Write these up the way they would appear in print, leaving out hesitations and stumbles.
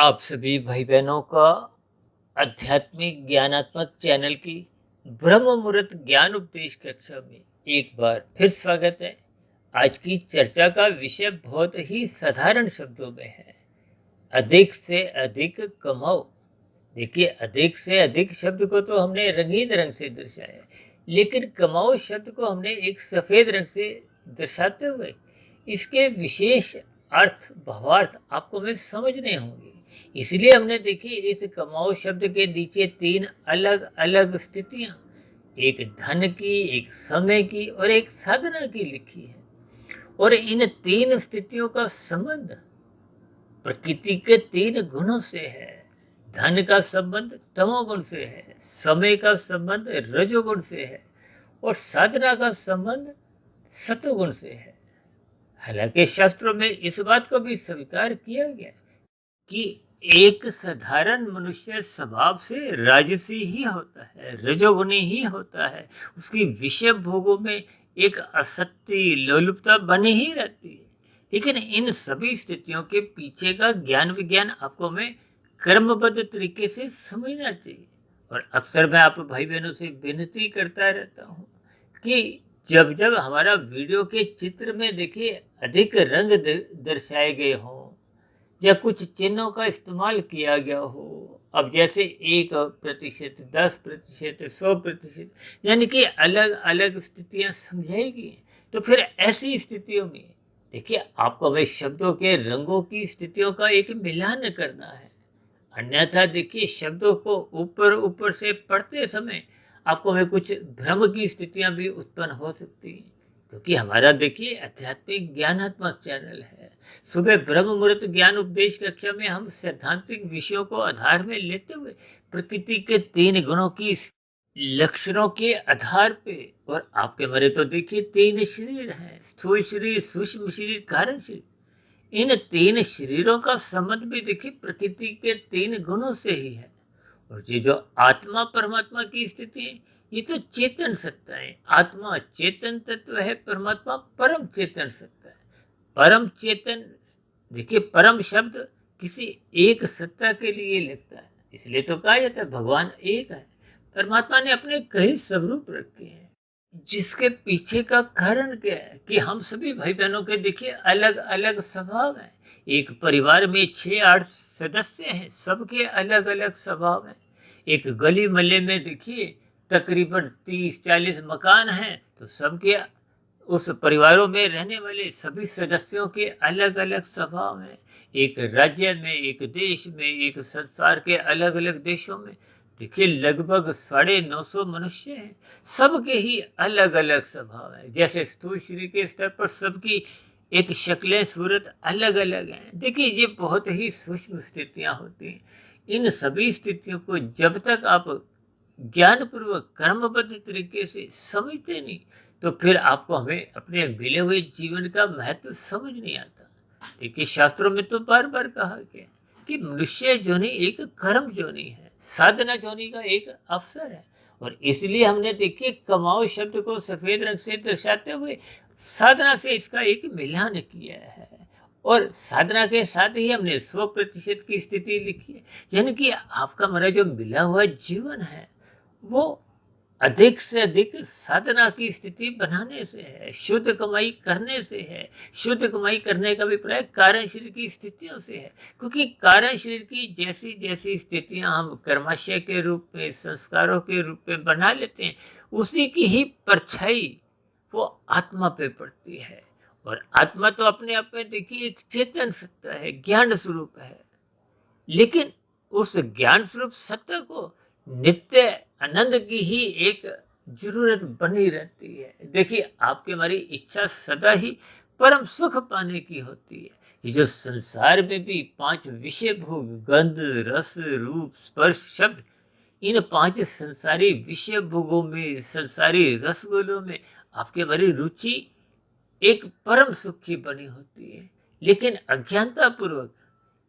आप सभी भाई बहनों का आध्यात्मिक ज्ञानात्मक चैनल की ब्रह्म मुहूर्त ज्ञान उपदेश कक्षा में एक बार फिर स्वागत है। आज की चर्चा का विषय बहुत ही साधारण शब्दों में है। अधिक से अधिक कमाओ। देखिए, अधिक से अधिक शब्द को तो हमने रंगीन रंग से दर्शाया है, लेकिन कमाओ शब्द को हमने एक सफेद रंग से दर्शाते हुए इसके विशेष अर्थ भावार्थ आपको हमें समझने होंगे। इसलिए हमने देखी इस कमाओ शब्द के नीचे तीन अलग अलग स्थितियां, एक धन की, एक समय की और एक साधना की लिखी है। और इन तीन स्थितियों का संबंध प्रकृति के तीन गुणों से है। धन का संबंध तमोगुण से है, समय का संबंध रजोगुण से है और साधना का संबंध सतोगुण से है। हालांकि शास्त्रों में इस बात को भी स्वीकार किया गया कि एक साधारण मनुष्य स्वभाव से राजसी ही होता है, रजोगुणी ही होता है। उसकी विषय भोगों में एक असक्ति लोलुपता बनी ही रहती है। लेकिन इन सभी स्थितियों के पीछे का ज्ञान विज्ञान आपको मैं कर्मबद्ध तरीके से समझना चाहिए। और अक्सर मैं आप भाई बहनों से विनती करता रहता हूँ कि जब जब हमारा वीडियो के चित्र में देखिए अधिक रंग दर्शाए गए हों या कुछ चिन्हों का इस्तेमाल किया गया हो, अब जैसे 1%, 10%, 100%, यानी कि अलग अलग स्थितियां समझाई गई, तो फिर ऐसी स्थितियों में देखिए आपको हमें शब्दों के रंगों की स्थितियों का एक मिलान करना है। अन्यथा देखिए शब्दों को ऊपर ऊपर से पढ़ते समय आपको हमें कुछ भ्रम की स्थितियां भी उत्पन्न हो सकती हैं, क्योंकि हमारा देखिए आध्यात्मिक ज्ञानात्मक चैनल है। सुबह ब्रह्म मुहूर्त ज्ञान उपदेश कक्षा में हम सैद्धांतिक विषयों को आधार में लेते हुए प्रकृति के तीन गुणों की लक्षणों के आधार पे, और आपके हमारे तो देखिए तीन शरीर हैं, स्थूल शरीर, सूक्ष्म शरीर, कारण शरीर। इन तीन शरीरों का संबंध भी देखिए प्रकृति के तीन गुणों से ही है। और ये जो आत्मा परमात्मा की स्थिति है, ये तो चेतन सत्ता है। आत्मा चेतन तत्व है, परमात्मा परम चेतन सत्ता है। परम चेतन देखिए, परम शब्द किसी एक सत्ता के लिए लगता है, इसलिए तो कहा जाता है भगवान एक है। परमात्मा ने अपने कई स्वरूप रखे हैं, जिसके पीछे का कारण क्या है कि हम सभी भाई बहनों के देखिए अलग अलग स्वभाव हैं। एक परिवार में 6-8 सदस्य हैं, सबके अलग अलग स्वभाव हैं। एक गली मोहल्ले में देखिए तकरीबन 30-40 मकान हैं, तो सबके उस परिवारों में रहने वाले सभी सदस्यों के अलग अलग स्वभाव हैं। एक राज्य में, एक देश में, एक संसार के अलग अलग देशों में देखिए लगभग 950 मनुष्य हैं, सबके ही अलग अलग स्वभाव है। जैसे स्थूल शरीर के स्तर पर सबकी एक शक्लें सूरत अलग अलग हैं। देखिए ये बहुत ही सूक्ष्म स्थितियां होती हैं। इन सभी स्थितियों को जब तक आप ज्ञानपूर्वक कर्मबद्ध तरीके से समझते नहीं, तो फिर आपको हमें अपने मिले हुए जीवन का महत्व समझ नहीं आता। देखिए शास्त्रों में तो बार बार कहा गया कि मनुष्य जोनि एक कर्म जोनि है, साधना जोनि का एक अवसर है। और इसलिए हमने देखिए कमाओ शब्द को सफेद रंग से दर्शाते हुए साधना से इसका एक मिलान किया है। और साधना के साथ ही हमने 100% की स्थिति लिखी है, यानी कि आपका हमारा जो मिला हुआ जीवन है वो अधिक से अधिक साधना की स्थिति बनाने से है, शुद्ध कमाई करने से है। शुद्ध कमाई करने का अभिप्राय कारण शरीर की स्थितियों से है, क्योंकि कारण शरीर की जैसी जैसी स्थितियां हम कर्माशय के रूप में, संस्कारों के रूप में बना लेते हैं, उसी की ही परछाई वो आत्मा पे पड़ती है। और आत्मा तो अपने आप में देखिए एक चेतन सत्ता है, ज्ञान स्वरूप है। लेकिन उस ज्ञान स्वरूप सत्ता को नित्य आनंद की ही एक जरूरत बनी रहती है। देखिए आपकी हमारी इच्छा सदा ही परम सुख पाने की होती है। ये जो संसार में भी 5 विषय भोग, गंध, रस, रूप, स्पर्श, शब्द, इन 5 संसारी विषय भोगों में, संसारी रसगुल्लों में आपकी हमारी रुचि एक परम सुख की बनी होती है। लेकिन अज्ञानता पूर्वक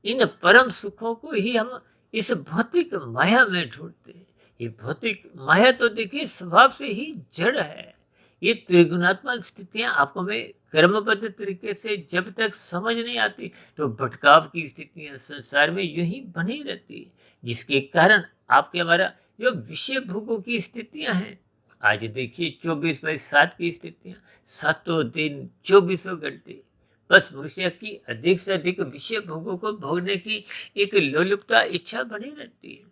इन परम सुखों को ही हम इस भौतिक माया में ढूंढते हैं। ये भौतिक माया तो देखिए स्वभाव से ही जड़ है, ये त्रिगुणात्मक स्थितियां आपको में क्रमबद्ध तरीके से जब तक समझ नहीं आती तो भटकाव की स्थितियां संसार में यूं ही बनी रहती है, जिसके कारण आपके हमारा जो विषय भोगों की स्थितियां हैं, आज देखिए 24/7 की स्थितियां, सातों दिन 24 घंटे बस मनुष्य की अधिक से अधिक विषय भोगों को भोगने की एक लोलुपता इच्छा बनी रहती है।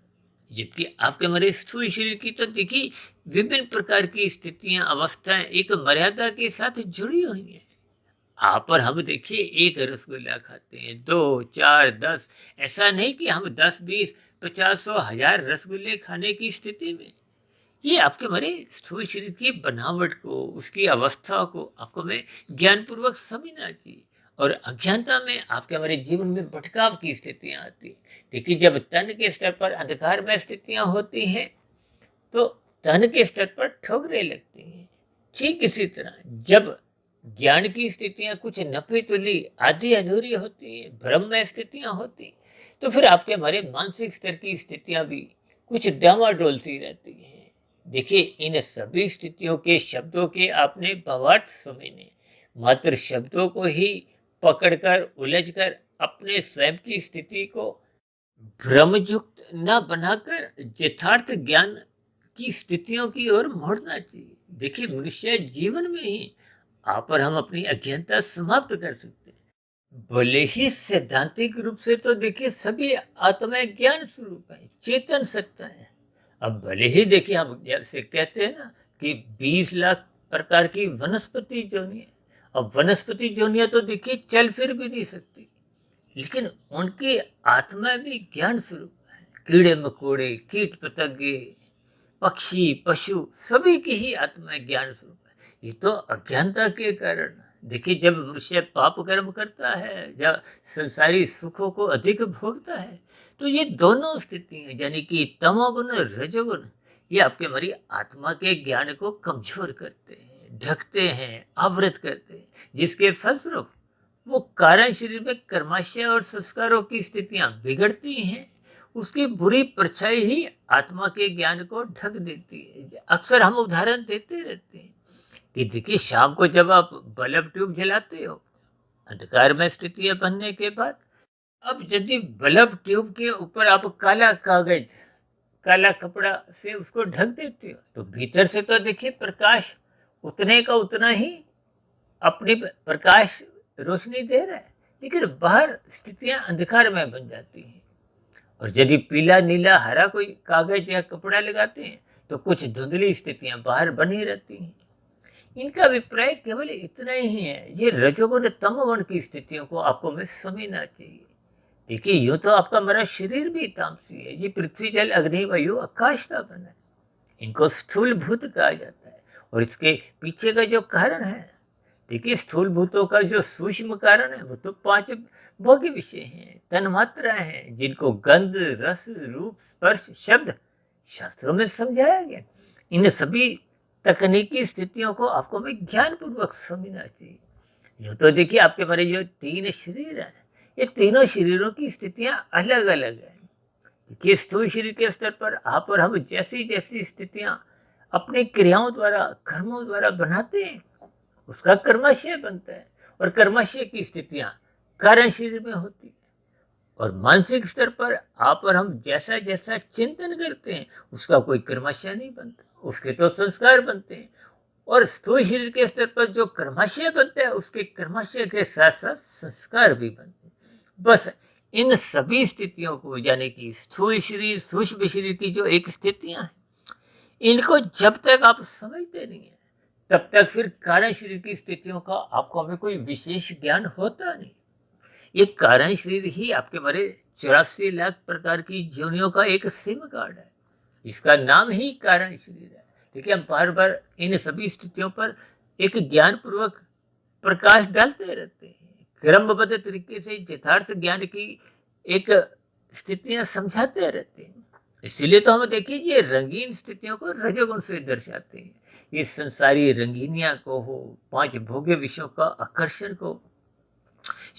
जबकि आपके हमारे स्थूल शरीर की तो देखिए विभिन्न प्रकार की स्थितियां अवस्थाएं एक मर्यादा के साथ जुड़ी हुई हैं। आप और हम देखिए एक रसगुल्ला खाते हैं, 2, 4, 10, ऐसा नहीं कि हम 10, 20, 50, 100, 1000 रसगुल्ले खाने की स्थिति में। ये आपके हमारे स्थूल शरीर की बनावट को, उसकी अवस्था को आपको में ज्ञानपूर्वक समझना चाहिए। और अज्ञानता में आपके हमारे जीवन में भटकाव की स्थितियां आती हैं। देखिए जब तन के स्तर पर अंधकार में स्थितियां होती हैं तो तन के स्तर पर ठोकरें लगती हैं। ठीक इसी तरह जब ज्ञान की स्थितियां कुछ नपी तुली आधी अधूरी होती है, भ्रम में स्थितियां होती, तो फिर आपके हमारे मानसिक स्तर की स्थितियां भी कुछ डामाडोल सी रहती हैं। देखिए इन सभी स्थितियों के शब्दों के आपने भावार्थ समझने, मात्र शब्दों को ही पकड़कर उलझकर अपने स्वयं की स्थिति को भ्रमयुक्त न बनाकर यथार्थ ज्ञान की स्थितियों की ओर मोड़ना चाहिए। देखिए मनुष्य जीवन में ही आप और हम अपनी अज्ञानता समाप्त कर सकते हैं। भले ही सैद्धांतिक रूप से तो देखिए सभी आत्माएं ज्ञान स्वरूप है, चेतन सत्ता है। अब भले ही देखिए हम जैसे कहते हैं ना कि 20 लाख प्रकार की वनस्पति जोनियां, अब वनस्पति जोनियां तो देखिए चल फिर भी नहीं सकती, लेकिन उनकी आत्मा भी ज्ञान स्वरूप है। कीड़े मकोड़े, कीट पतंगे, पक्षी, पशु सभी की ही आत्मा ज्ञान स्वरूप है। ये तो अज्ञानता के कारण। देखिए जब मनुष्य पाप कर्म करता है, जब संसारी सुखों को अधिक भोगता है, तो ये दोनों स्थितियां यानी कि तमोगुण और रजोगुण, ये आपके हमारी आत्मा के ज्ञान को कमजोर करते हैं, ढकते हैं, आवृत करते हैं, जिसके फलस्वरूप वो कारण शरीर में कर्माशय और संस्कारों की स्थितियां बिगड़ती हैं। उसकी बुरी परछाई ही आत्मा के ज्ञान को ढक देती है। अक्सर हम उदाहरण देते रहते हैं कि देखिए शाम को जब आप बल्ब ट्यूब जलाते हो अंधकार में स्थितियां बनने के बाद, अब यदि बल्ब ट्यूब के ऊपर आप काला कागज, काला कपड़ा से उसको ढक देते हो तो भीतर से तो देखिए प्रकाश उतने का उतना ही अपनी प्रकाश रोशनी दे रहा है, लेकिन बाहर स्थितियां अंधकार में बन जाती हैं। और यदि पीला नीला हरा कोई कागज या कपड़ा लगाते हैं तो कुछ धुंधली स्थितियां बाहर बनी रहती हैं। इनका अभिप्राय केवल इतना ही है, ये रजोगुण तमोगुण की स्थितियों को आपको में समझना चाहिए। देखिए यूं तो आपका हमारा शरीर भी तामसी है, ये पृथ्वी जल अग्नि वायु आकाश का बना है, इनको स्थूल भूत कहा जाता है। और इसके पीछे का जो कारण है, देखिए स्थूल भूतों का जो सूक्ष्म कारण है वो तो 5 भोग्य विषय हैं, तन्मात्रा हैं, जिनको गंध, रस, रूप, स्पर्श, शब्द शास्त्रों में समझाया गया। इन सभी तकनीकी स्थितियों को आपको में ज्ञान पूर्वक समझना चाहिए। यूँ तो देखिए आपके हमारे जो 3 शरीर हैं, ये तीनों शरीरों की स्थितियां अलग अलग हैं। कि स्थूल शरीर के स्तर पर आप और हम जैसी जैसी स्थितियां अपनी क्रियाओं द्वारा, कर्मों द्वारा बनाते हैं, उसका कर्माशय बनता है। और कर्माशय की स्थितियां कारण शरीर में होती है। और मानसिक स्तर पर आप और हम जैसा जैसा चिंतन करते हैं उसका कोई कर्माशय नहीं बनता, उसके तो संस्कार बनते हैं। और स्थूल शरीर के स्तर पर जो कर्माशय बनता है उसके कर्माशय के साथ साथ संस्कार भी बनते हैं। बस इन सभी स्थितियों को यानी कि स्थूल शरीर, सूक्ष्म शरीर की जो एक स्थितियां हैं, इनको जब तक आप समझते नहीं है तब तक फिर कारण शरीर की स्थितियों का आपको हमें कोई विशेष ज्ञान होता नहीं। ये कारण शरीर ही आपके हमारे 84 लाख प्रकार की योनियों का एक सिम कार्ड है, इसका नाम ही कारण शरीर है। देखिए हम बार बार इन सभी स्थितियों पर एक ज्ञान पूर्वक प्रकाश डालते रहते हैं, क्रमबद्ध तरीके से यथार्थ ज्ञान की एक स्थितियां समझाते रहते हैं। इसीलिए तो हम देखिए ये रंगीन स्थितियों को रजोगुण से दर्शाते हैं। ये संसारी रंगीनिया को हो, 5 भोग्य विषयों का आकर्षण को,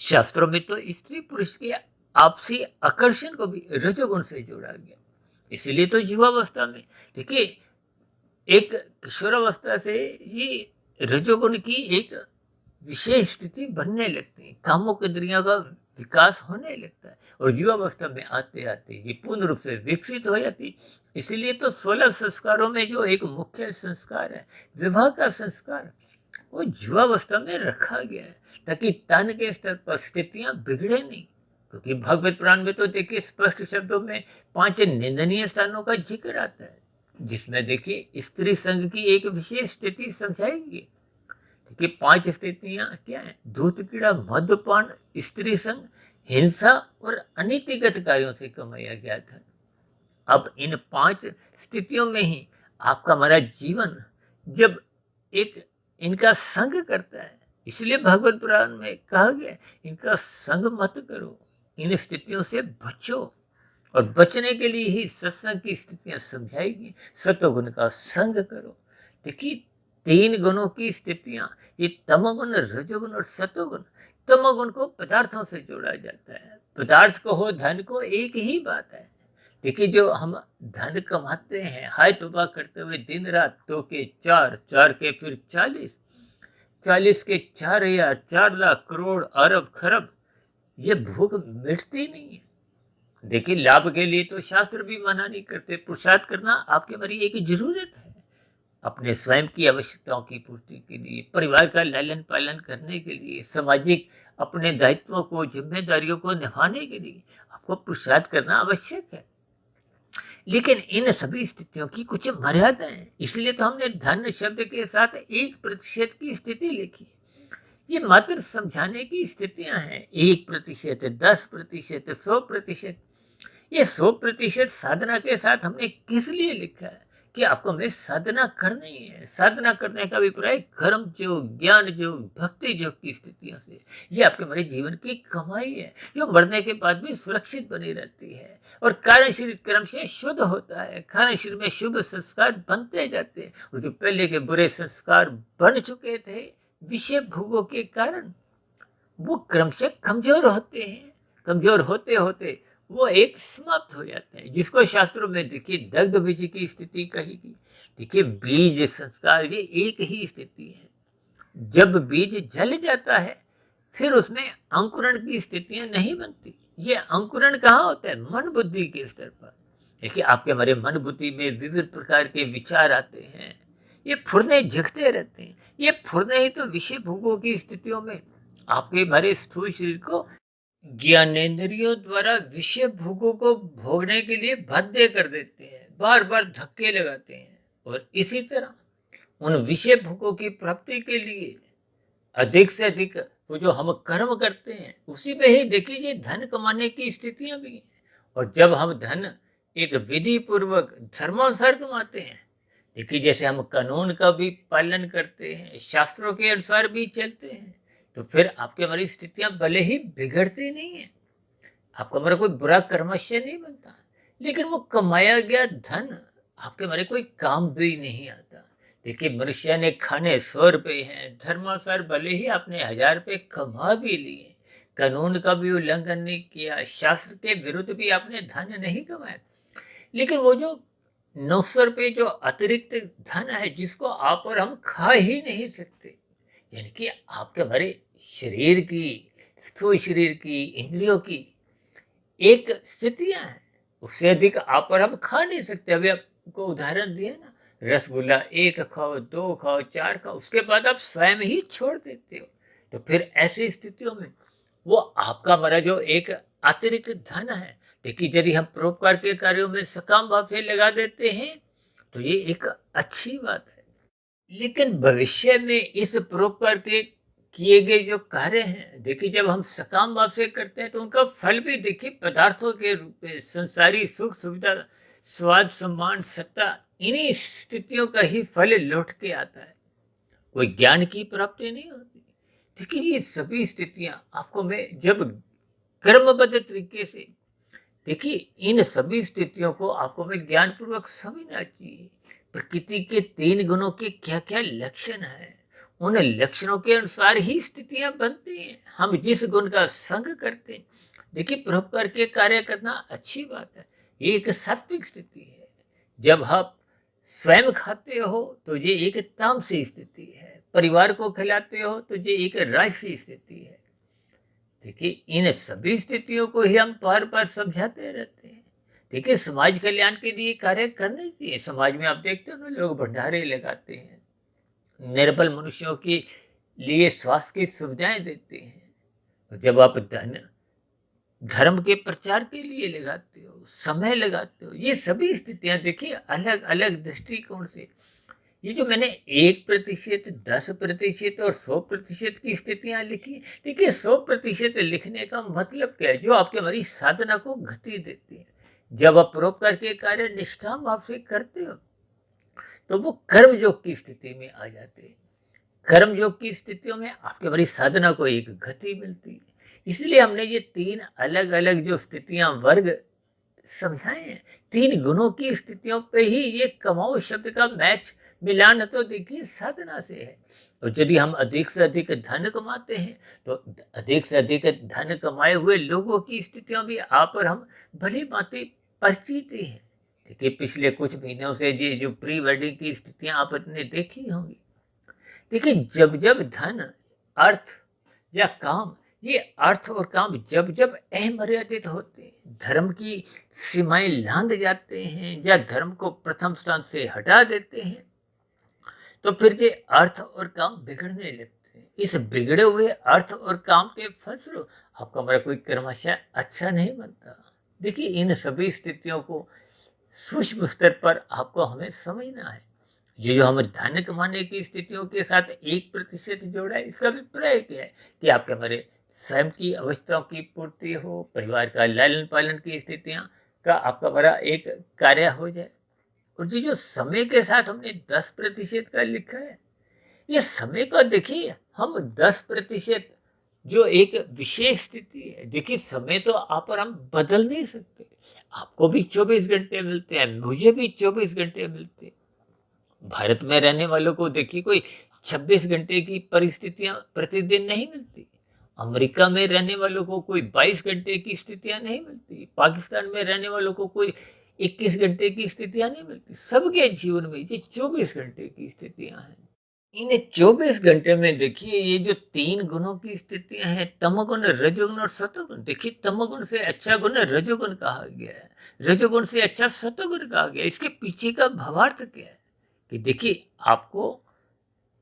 शास्त्रों में तो स्त्री पुरुष के आपसी आकर्षण को भी रजोगुण से जोड़ा गया। इसीलिए तो युवावस्था में देखिए एक किशोरावस्था से ये रजोगुण की एक विशेष स्थिति बनने लगती है, कामों के इंद्रियों का विकास होने लगता है और युवावस्था में आते आते ये पूर्ण रूप से विकसित हो जाती है। इसीलिए तो 16 संस्कारों में जो एक मुख्य संस्कार है विवाह का संस्कार, वो युवावस्था में रखा गया है ताकि तन के स्तर पर स्थितियां बिगड़े नहीं। क्योंकि भगवत पुराण में तो देखिए स्पष्ट शब्दों में 5 निंदनीय स्थानों का जिक्र आता है, जिसमें देखिए स्त्री संघ की एक विशेष स्थिति समझाएगी। देखिए 5 स्थितियां क्या है? धूत कीड़ा, मद्यपान, स्त्री संघ, हिंसा और अनीतिगत कार्यों से कमाया गया था। अब इन 5 स्थितियों में ही आपका हमारा जीवन जब एक इनका संग करता है, इसलिए भगवत पुराण में कहा गया इनका संग मत करो, इन स्थितियों से बचो। और बचने के लिए ही सत्संग की स्थितियां समझाएगी। सत्वगुण का संग करो। देखिए 3 गुणों की स्थितियां, ये तमोगुण, रजोगुण और सत्वगुण। तमोगुण को पदार्थों से जोड़ा जाता है, पदार्थ को हो धन को, एक ही बात है। देखिए जो हम धन कमाते हैं हाय तौबा करते हुए दिन रात, 2 के 4, 4 के फिर 40, 40 के 4,000, 4 लाख, करोड़, अरब, खरब, ये भूख मिटती नहीं है। देखिए लाभ के लिए तो शास्त्र भी मना नहीं करते। पुरुषार्थ करना आपके हमारी एक जरूरत है, अपने स्वयं की आवश्यकताओं की पूर्ति के लिए, परिवार का लालन पालन करने के लिए, सामाजिक अपने दायित्वों को, जिम्मेदारियों को निभाने के लिए आपको पुरुषार्थ करना आवश्यक है। लेकिन इन सभी स्थितियों की कुछ मर्यादा है, इसलिए तो हमने धन शब्द के साथ 1% की स्थिति लिखी। ये मात्र समझाने की स्थितियां हैं। 1%, 10%, 100%। ये 100% साधना के साथ हमने किस लिए लिखा है? कि आपको हमें साधना करनी है। साधना करने का अभिप्राय कर्म योग, ज्ञान योग, भक्ति योग की स्थितियों से, ये आपके हमारे जीवन की कमाई है जो मरने के बाद भी सुरक्षित बनी रहती है। और कारण शरीर कर्म से शुद्ध होता है, कारण शरीर में शुभ संस्कार बनते जाते हैं। और जो पहले के बुरे संस्कार बन चुके थे विषय भोगों के कारण, वो क्रम से कमजोर होते हैं। कमजोर होते होते वो एक समाप्त हो जाते हैं, जिसको शास्त्रों में देखिए दग्ध बीज की स्थिति कहेगी। देखिए बीज संस्कार ये एक ही स्थिति है। जब बीज जल जाता है फिर उसमें अंकुरण की स्थितियां नहीं बनती। ये अंकुरण कहाँ होता है? मन बुद्धि के स्तर पर। देखिए आपके हमारे मन बुद्धि में विभिन्न प्रकार के विचार आते हैं, ये फुरने जगते रहते हैं। ये फुरने ही तो विषय भोगों की स्थितियों में आपके हमारे स्थूल शरीर को ज्ञानेंद्रियों द्वारा विषय भोगों को भोगने के लिए बाध्य कर देते हैं, बार बार धक्के लगाते हैं। और इसी तरह उन विषय भोगों की प्राप्ति के लिए अधिक से अधिक वो जो हम कर्म करते हैं उसी में ही देखिए धन कमाने की स्थितियां भी हैं। और जब हम धन एक विधि पूर्वक धर्मानुसार कमाते हैं, देखिए जैसे हम कानून का भी पालन करते हैं, शास्त्रों के अनुसार भी चलते हैं, तो फिर आपके हमारी स्थितियां भले ही बिगड़ती नहीं है, आपका हमारा कोई बुरा कर्मशय नहीं बनता, लेकिन वो कमाया गया धन आपके हमारे कोई काम भी नहीं आता। देखिए मनुष्य ने खाने 100 रुपये हैं, धर्मानुसार भले ही आपने 1000 रुपये कमा भी लिए, कानून का भी उल्लंघन नहीं किया, शास्त्र के विरुद्ध भी आपने धन नहीं कमाया, लेकिन वो जो 900 रुपये जो अतिरिक्त धन है जिसको आप और हम खा ही नहीं सकते, यानी कि आपके हमारे शरीर की, स्थूल शरीर की, इंद्रियों की एक स्थितियां हैं, उससे अधिक आप और हम खा नहीं सकते। अभी आपको उदाहरण दिया ना, रसगुल्ला 1 खाओ, 2 खाओ, 4 खाओ, उसके बाद आप स्वयं ही छोड़ देते हो। तो फिर ऐसी स्थितियों में वो आपका हमारा जो एक अतिरिक्त धन है, देखिए यदि हम परोपकार के कार्यों में सकाम भाव लगा देते हैं तो ये एक अच्छी बात है। लेकिन भविष्य में इस परोपकार के किए गए जो कार्य हैं, देखिए जब हम सकाम भाव से करते हैं तो उनका फल भी देखिए पदार्थों के रूप में, संसारी सुख सुविधा, स्वाद, सम्मान, सत्ता, इन्हीं स्थितियों का ही फल लौट के आता है, कोई ज्ञान की प्राप्ति नहीं होती। देखिए ये सभी स्थितियां आपको मैं जब कर्मबद्ध तरीके से, देखिए इन सभी स्थितियों को आपको मैं ज्ञान पूर्वक समझना चाहिए। प्रकृति के 3 गुणों के क्या क्या लक्षण हैं, उन लक्षणों के अनुसार ही स्थितियां बनती हैं। हम जिस गुण का संग करते हैं, देखिए परोपकार के कार्य करना अच्छी बात है, ये एक सात्विक स्थिति है। जब आप स्वयं खाते हो तो ये एक तामसिक स्थिति है, परिवार को खिलाते हो तो ये एक राजसी स्थिति है। देखिए, इन सभी स्थितियों को ही हम बार बार समझाते रहते हैं। देखिए, समाज कल्याण के लिए कार्य करने चाहिए। समाज में आप देखते हो ना, लोग भंडारे लगाते हैं, निर्बल मनुष्यों के लिए स्वास्थ्य की सुविधाएं देते हैं। और जब आप धर्म के प्रचार के लिए लगाते हो, समय लगाते हो, ये सभी स्थितियां देखिए अलग अलग दृष्टिकोण से। ये जो मैंने 1%, 10% और 100% की स्थितियां लिखी, देखिए 100% लिखने का मतलब क्या है? जो आपके हमारी साधना को गति देती है। जब आप परोपकार के कार्य निष्काम भाव से करते हो तो वो कर्म योग की स्थिति में आ जाते हैं। कर्म योग की स्थितियों में आपके हमारी साधना को एक गति मिलती है। इसलिए हमने ये 3 अलग अलग जो स्थितियां, वर्ग समझाए हैं। 3 गुणों की स्थितियों पे ही ये कमाओ शब्द का मैच मिलान तो देखिए साधना से है। और यदि हम अधिक से अधिक धन कमाते हैं तो अधिक से अधिक धन कमाए हुए लोगों की स्थितियों भी आप और हम भली भांति परिचित ही हैं। देखिए, पिछले कुछ महीनों से ये जो प्री वेडिंग की स्थितियां आपने देखी होंगी। देखिए, जब जब धन, अर्थ या काम, ये अर्थ और काम जब जब अमर्यादित होते हैं, धर्म की सीमाएं लांघ जाते हैं या धर्म को प्रथम स्थान से हटा देते हैं, तो फिर ये अर्थ और काम बिगड़ने लगते हैं। इस बिगड़े हुए अर्थ और काम के फलस्वरूप आपका हमारा कोई कर्माशय अच्छा नहीं बनता। देखिए, इन सभी स्थितियों को सूक्ष्म स्तर पर आपको हमें समझना है। ये जो हम धन कमाने की स्थितियों के साथ 1% जोड़ा है, इसका अभिप्राय क्या है कि आपके हमारे स्वयं की अवस्थाओं की पूर्ति हो, परिवार का लालन पालन की स्थितियां का आपका बड़ा एक कार्य हो जाए। और ये जो समय के साथ हमने 10% का लिखा है, ये समय का देखिए हम 10% जो एक विशेष स्थिति है। देखिए, समय तो आप और हम बदल नहीं सकते। आपको भी 24 घंटे मिलते हैं, मुझे भी 24 घंटे मिलते हैं। भारत में रहने वालों को देखिए कोई 26 घंटे की परिस्थितियां प्रतिदिन नहीं मिलती। अमेरिका में रहने वालों को कोई 22 घंटे की स्थितियां नहीं मिलती। पाकिस्तान में रहने वालों को कोई 21 घंटे की स्थितियां नहीं मिलती। सबके जीवन में ये 24 घंटे की स्थितियां हैं। इन 24 घंटे में देखिए, ये जो 3 गुणों की स्थितियां हैं, तमोगुण, रजोगुण और सतोगुण। देखिए, तमोगुण से अच्छा गुण रजोगुण कहा गया है, रजोगुण से अच्छा सतोगुण कहा गया है। इसके पीछे का भावार्थ क्या है कि देखिए, आपको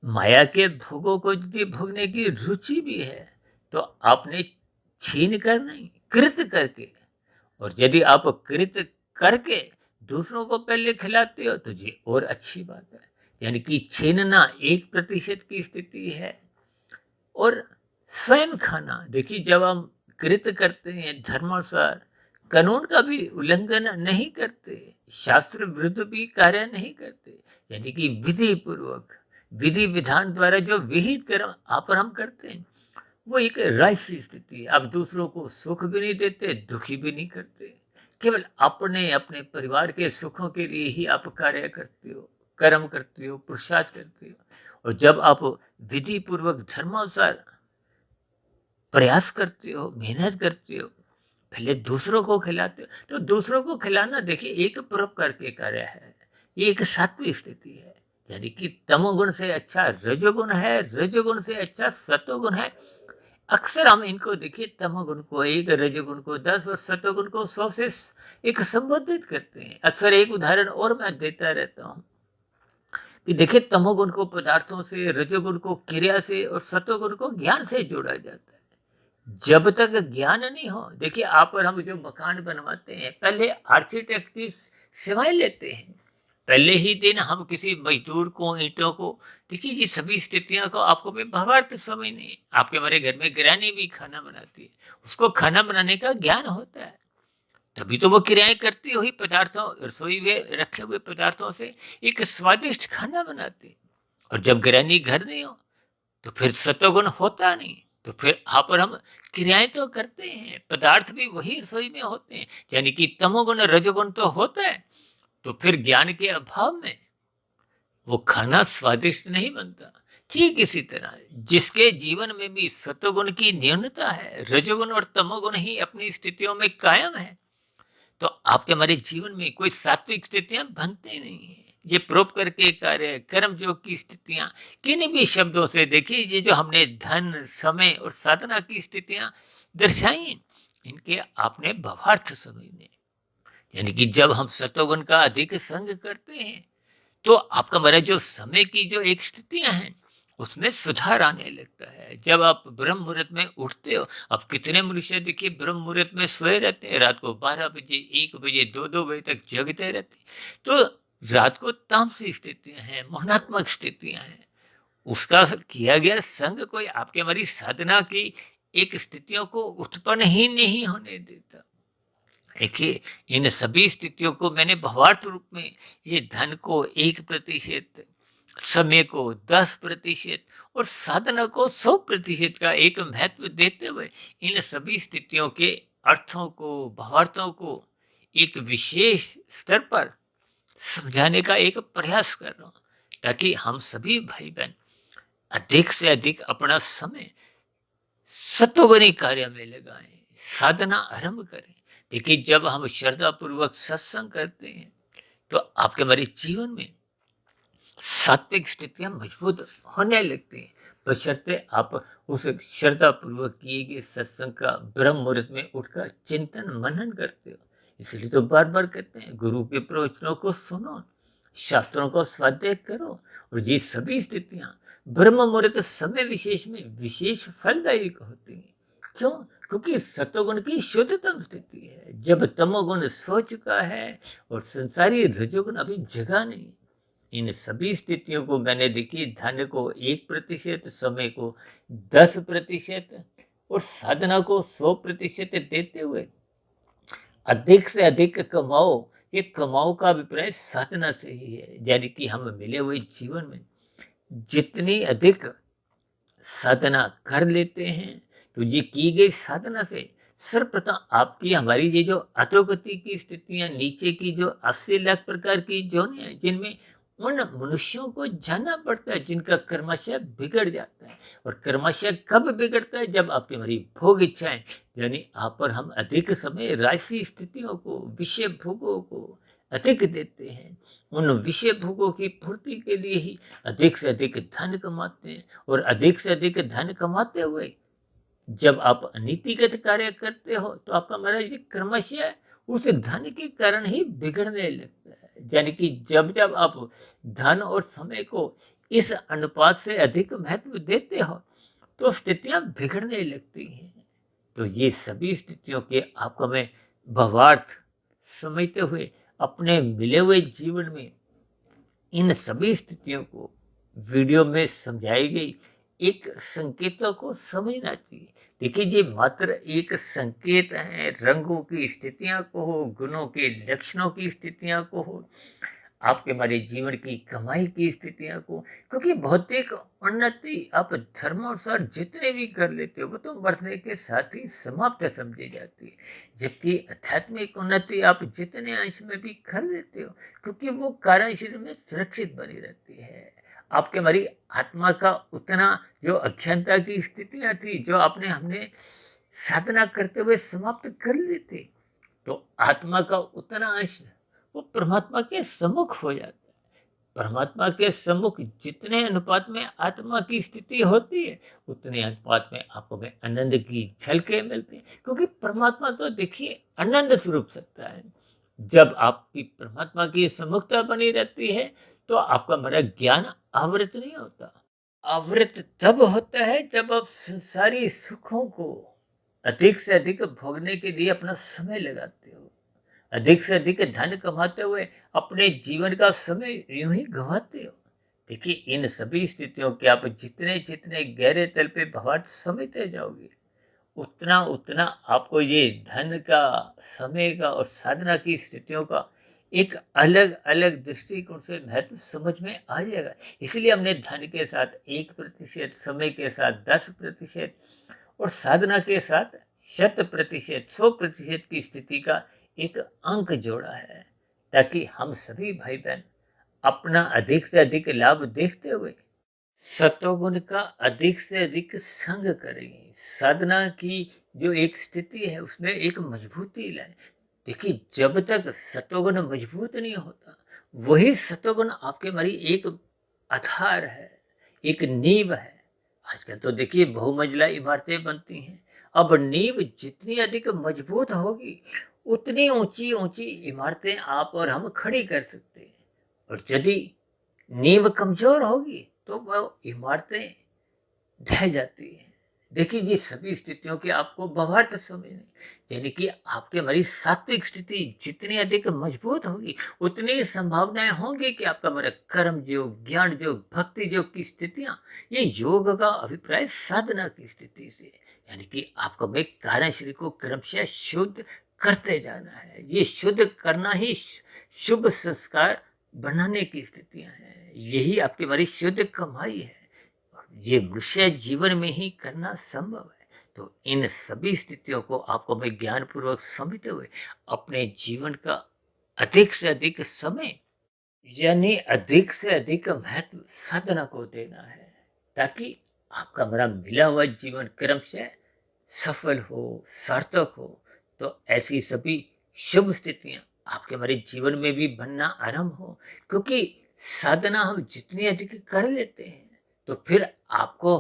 माया के भोगों को यदि भोगने की रुचि भी है तो आपने छीन कर नहीं, कृत करके। और यदि आप कृत करके दूसरों को पहले खिलाते हो तो ये और अच्छी बात है। यानी कि छीनना 1% की स्थिति है और स्वयं खाना। देखिए, जब हम कृत करते हैं, धर्मानुसार कानून का भी उल्लंघन नहीं करते, शास्त्र विरुद्ध भी कार्य नहीं करते, यानी कि विधि पूर्वक, विधि विधान द्वारा जो विहित कर्म आप और हम करते हैं, वो एक राजसी स्थिति है। आप दूसरों को सुख भी नहीं देते, दुखी भी नहीं करते, केवल अपने अपने परिवार के सुखों के लिए ही आप कार्य करते हो, कर्म करते हो, पुरुषार्थ करते हो। और जब आप विधि पूर्वक धर्मानुसार प्रयास करते हो, मेहनत करते हो, पहले दूसरों को खिलाते हो, तो दूसरों को खिलाना देखिए एक परोपकार के कार्य है। ये एक सात्विक स्थिति है। यानी कि तमोगुण से अच्छा रजोगुण है, रजोगुण से अच्छा सतोगुण है। अक्सर हम इनको देखिए, तमोगुण को 1, रजोगुण को 10 और सतोगुण को 100 से एक संबोधित करते हैं। अक्सर एक उदाहरण और मैं देता रहता हूँ कि देखिए, तमोगुण को पदार्थों से, रजोगुण को क्रिया से और सतोगुण को ज्ञान से जोड़ा जाता है। जब तक ज्ञान नहीं हो, देखिए आप और हम जो मकान बनवाते हैं, पहले आर्किटेक्ट की सेवाएं लेते हैं। पहले ही दिन हम किसी मजदूर को, ईंटों को, देखिए ये सभी स्थितियां को आपको मैं भावार्थ समझ नहीं है। आपके हमारे घर में गृहिणी भी खाना बनाती है, उसको खाना बनाने का ज्ञान होता है, तभी तो वो क्रियाएं करती हुई पदार्थों, रसोई में रखे हुए पदार्थों से एक स्वादिष्ट खाना बनाती है। और जब गृहिणी घर नहीं हो तो फिर सत्वगुण होता नहीं, तो फिर आप और हम क्रियाएं तो करते हैं, पदार्थ भी वही रसोई में होते हैं, यानी कि तमोगुण रजोगुण तो होता है। तो फिर ज्ञान के अभाव में वो खाना स्वादिष्ट नहीं बनता। ठीक इसी तरह जिसके जीवन में भी सत्वगुण की न्यूनता है, रजोगुण और तमोगुण ही अपनी स्थितियों में कायम है, तो आपके हमारे जीवन में कोई सात्विक स्थितियां बनती नहीं है। ये परोपकार के कार्य, कर्म योग की स्थितियां, किन्हीं भी शब्दों से देखिए ये जो हमने धन, समय और साधना की स्थितियां दर्शाई, इनके आपने भावार्थ समझने। यानी कि जब हम सतोगुण का अधिक संग करते हैं तो आपका मेरा जो समय की जो एक स्थितियां हैं उसमें सुधार आने लगता है। जब आप ब्रह्म मुहूर्त में उठते हो, अब कितने मनुष्य देखिए ब्रह्म मुहूर्त में सोए रहते हैं, रात को 12 बजे, 1 बजे, 2-2 बजे तक जगते रहते हैं। तो रात को तामसी स्थितियां हैं, मोहनात्मक स्थितियां हैं, उसका किया गया संग कोई आपके हमारी साधना की एक स्थितियों को उत्पन्न ही नहीं होने देता। देखिए इन सभी स्थितियों को मैंने भावार्थ रूप में, ये धन को 1%, समय को 10% और साधना को 100% का एक महत्व देते हुए इन सभी स्थितियों के अर्थों को, भावार्थों को एक विशेष स्तर पर समझाने का एक प्रयास कर रहा हूँ, ताकि हम सभी भाई बहन अधिक से अधिक अपना समय सत्वगुणी कार्य में लगाएं, साधना आरंभ करें। देखिए जब हम श्रद्धा पूर्वक सत्संग करते हैं तो आपके हमारे जीवन में सात्विक स्थितियां मजबूत होने लगती हैं, बशर्ते आप उस श्रद्धा पूर्वक किए गए सत्संग का ब्रह्म मुहूर्त में उठकर चिंतन मनन करते हो। इसलिए तो बार बार कहते हैं गुरु के प्रवचनों को सुनो, शास्त्रों को स्वाध्याय करो, और ये सभी स्थितियां ब्रह्म मुहूर्त समय विशेष में विशेष फलदायक होती हैं। क्यों? क्योंकि सतोगुण की शुद्धतम स्थिति है, जब तमोगुण सो चुका है और संसारी रजोगुण अभी जगा नहीं। इन सभी स्थितियों को मैंने देखी, धन को 1%, समय को 10% और साधना को 100% देते हुए अधिक से अधिक कमाओ। ये कमाओ का अभिप्राय साधना से ही है, यानी कि हम मिले हुए जीवन में जितनी अधिक साधना कर लेते हैं तो ये की गई साधना से सर्वप्रथम आपकी हमारी ये जो अधोगति की स्थितियां, नीचे की जो 80 लाख प्रकार की जोनियां हैं, जिनमें उन मनुष्यों को जानना पड़ता है जिनका कर्माशय बिगड़ जाता है। और कर्माशय कब बिगड़ता है? जब आपकी हमारी भोग इच्छाएं, यानी आप और हम अधिक समय राशि स्थितियों को, विषय भोगों को अधिक देते हैं। उन विषय भोगों की पूर्ति के लिए ही अधिक से अधिक धन कमाते हैं, और अधिक से अधिक धन कमाते हुए जब आप अनीतिगत कार्य करते हो तो आपका महाराज ये क्रमशः उस धन के कारण ही बिगड़ने लगता है। यानी कि जब जब आप धन और समय को इस अनुपात से अधिक महत्व देते हो तो स्थितियां बिगड़ने लगती हैं। तो ये सभी स्थितियों के आपको मैं भावार्थ समझते हुए अपने मिले हुए जीवन में इन सभी स्थितियों को वीडियो में समझाई गई एक संकेतों को समझना चाहिए। देखिए ये मात्र एक संकेत है, रंगों की स्थितियां को हो, गुणों के लक्षणों की स्थितियां को हो, आपके हमारे जीवन की कमाई की स्थितियां को, क्योंकि भौतिक उन्नति आप धर्मानुसार जितने भी कर लेते हो वो तो मरने के साथ ही समाप्त समझी जाती है, जबकि आध्यात्मिक उन्नति आप जितने अंश में भी कर लेते हो क्योंकि वो कार्य शरीर में सुरक्षित बनी रहती है। आपके हमारी आत्मा का उतना जो अज्ञानता की स्थितियां थी जो आपने हमने साधना करते हुए समाप्त कर ली थी, तो आत्मा का उतना अंश वो परमात्मा के सम्मुख हो जाता है। परमात्मा के सम्मुख जितने अनुपात में आत्मा की स्थिति होती है उतने अनुपात में आपको में आनंद की झलकें मिलती है, क्योंकि परमात्मा तो देखिए आनंद स्वरूप सत्ता है। जब आपकी परमात्मा की सम्मुखता बनी रहती है तो आपका मेरा ज्ञान आवृत नहीं होता। आवृत तब होता है जब आप संसारी सुखों को अधिक से अधिक भोगने के लिए अपना समय लगाते हो, अधिक से अधिक धन कमाते हुए अपने जीवन का समय यूं ही गंवाते हो। देखिए इन सभी स्थितियों के आप जितने जितने गहरे तल पे भावार्थ समझते जाओगे उतना उतना आपको ये धन का, समय का और साधना की स्थितियों का एक अलग अलग दृष्टिकोण से महत्व समझ में आ जाएगा। इसलिए हमने धन के साथ 1%, समय के साथ 10% और साधना के साथ 100%, 100% की स्थिति का एक अंक जोड़ा है, ताकि हम सभी भाई बहन अपना अधिक से अधिक लाभ देखते हुए सत्वगुण का अधिक से अधिक संग करेंगे। साधना की जो एक स्थिति है उसमें एक मजबूती लाए। देखिए जब तक सत्वगुण मजबूत नहीं होता वही सतोगुण आपके हमारी एक आधार है, एक नींव है। आजकल तो देखिए बहुमंजिला इमारतें बनती हैं। अब नींव जितनी अधिक मजबूत होगी, उतनी ऊंची ऊंची इमारतें आप और हम खड़ी कर सकते हैं। और यदि नींव कमजोर होगी तो वह इमारतें ढह जाती है। देखिए ये सभी स्थितियों के आपको भावार्थ समझने, यानी कि आपके हमारी सात्विक स्थिति जितनी अधिक मजबूत होगी, उतनी संभावनाएं होंगी कि आपका हमारा कर्म योग, ज्ञान योग, भक्ति योग की स्थितियां, ये योग का अभिप्राय साधना की स्थिति से, यानी कि आपको हमें कार्य शरीर को क्रमशः शुद्ध करते जाना है। ये शुद्ध करना ही शुभ संस्कार बनाने की स्थितियां हैं। यही आपकी हमारी शुद्ध कमाई है। ये मनुष्य जीवन में ही करना संभव है। तो इन सभी स्थितियों को आपको मैं ज्ञान पूर्वक समझते हुए अपने जीवन का अधिक से अधिक समय, यानी अधिक से अधिक महत्व साधना को देना है, ताकि आपका मेरा मिला हुआ जीवन क्रमशः सफल हो, सार्थक हो। तो ऐसी सभी शुभ स्थितियां आपके हमारे जीवन में भी बनना आरंभ हो, क्योंकि साधना हम जितनी अधिक कर लेते हैं, तो फिर आपको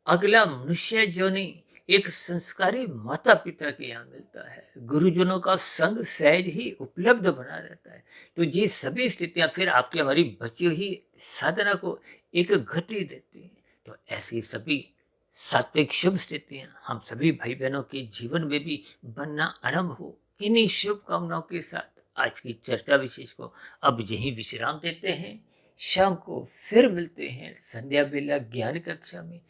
अगला मनुष्य जोनि एक संस्कारी माता पिता के यहाँ मिलता है। गुरुजनों का संग सहज ही उपलब्ध बना रहता है। तो ये सभी स्थितियां फिर आपकी हमारी बची हुई साधना को एक गति देती हैं। तो ऐसी सभी सात्विक शुभ स्थितियां हम सभी भाई बहनों के जीवन में भी बनना आरंभ हो। इन्हीं शुभकामनाओं के साथ आज की चर्चा विशेष को अब यही विश्राम देते हैं। शाम को फिर मिलते हैं संध्या बेला ज्ञान कक्षा में।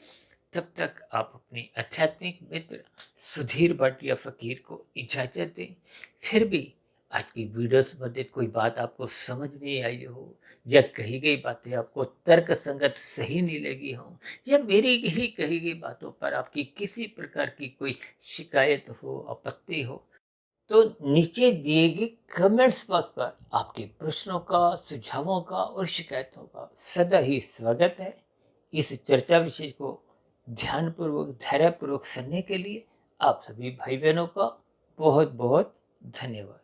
तब तक आप अपने आध्यात्मिक मित्र सुधीर भाटिया फकीर को इजाजत दें। फिर भी आज की वीडियो संबंधित कोई बात आपको समझ नहीं आई हो, या कही गई बातें आपको तर्क संगत सही नहीं लगी हो, या मेरी ही कही गई बातों पर आपकी किसी प्रकार की कोई शिकायत हो, आपत्ति हो, तो नीचे दिए गए कमेंट्स बॉक्स पर आपके प्रश्नों का, सुझावों का और शिकायतों का सदा ही स्वागत है। इस चर्चा विषय को ध्यानपूर्वक, धैर्यपूर्वक सुनने के लिए आप सभी भाई बहनों का बहुत बहुत धन्यवाद।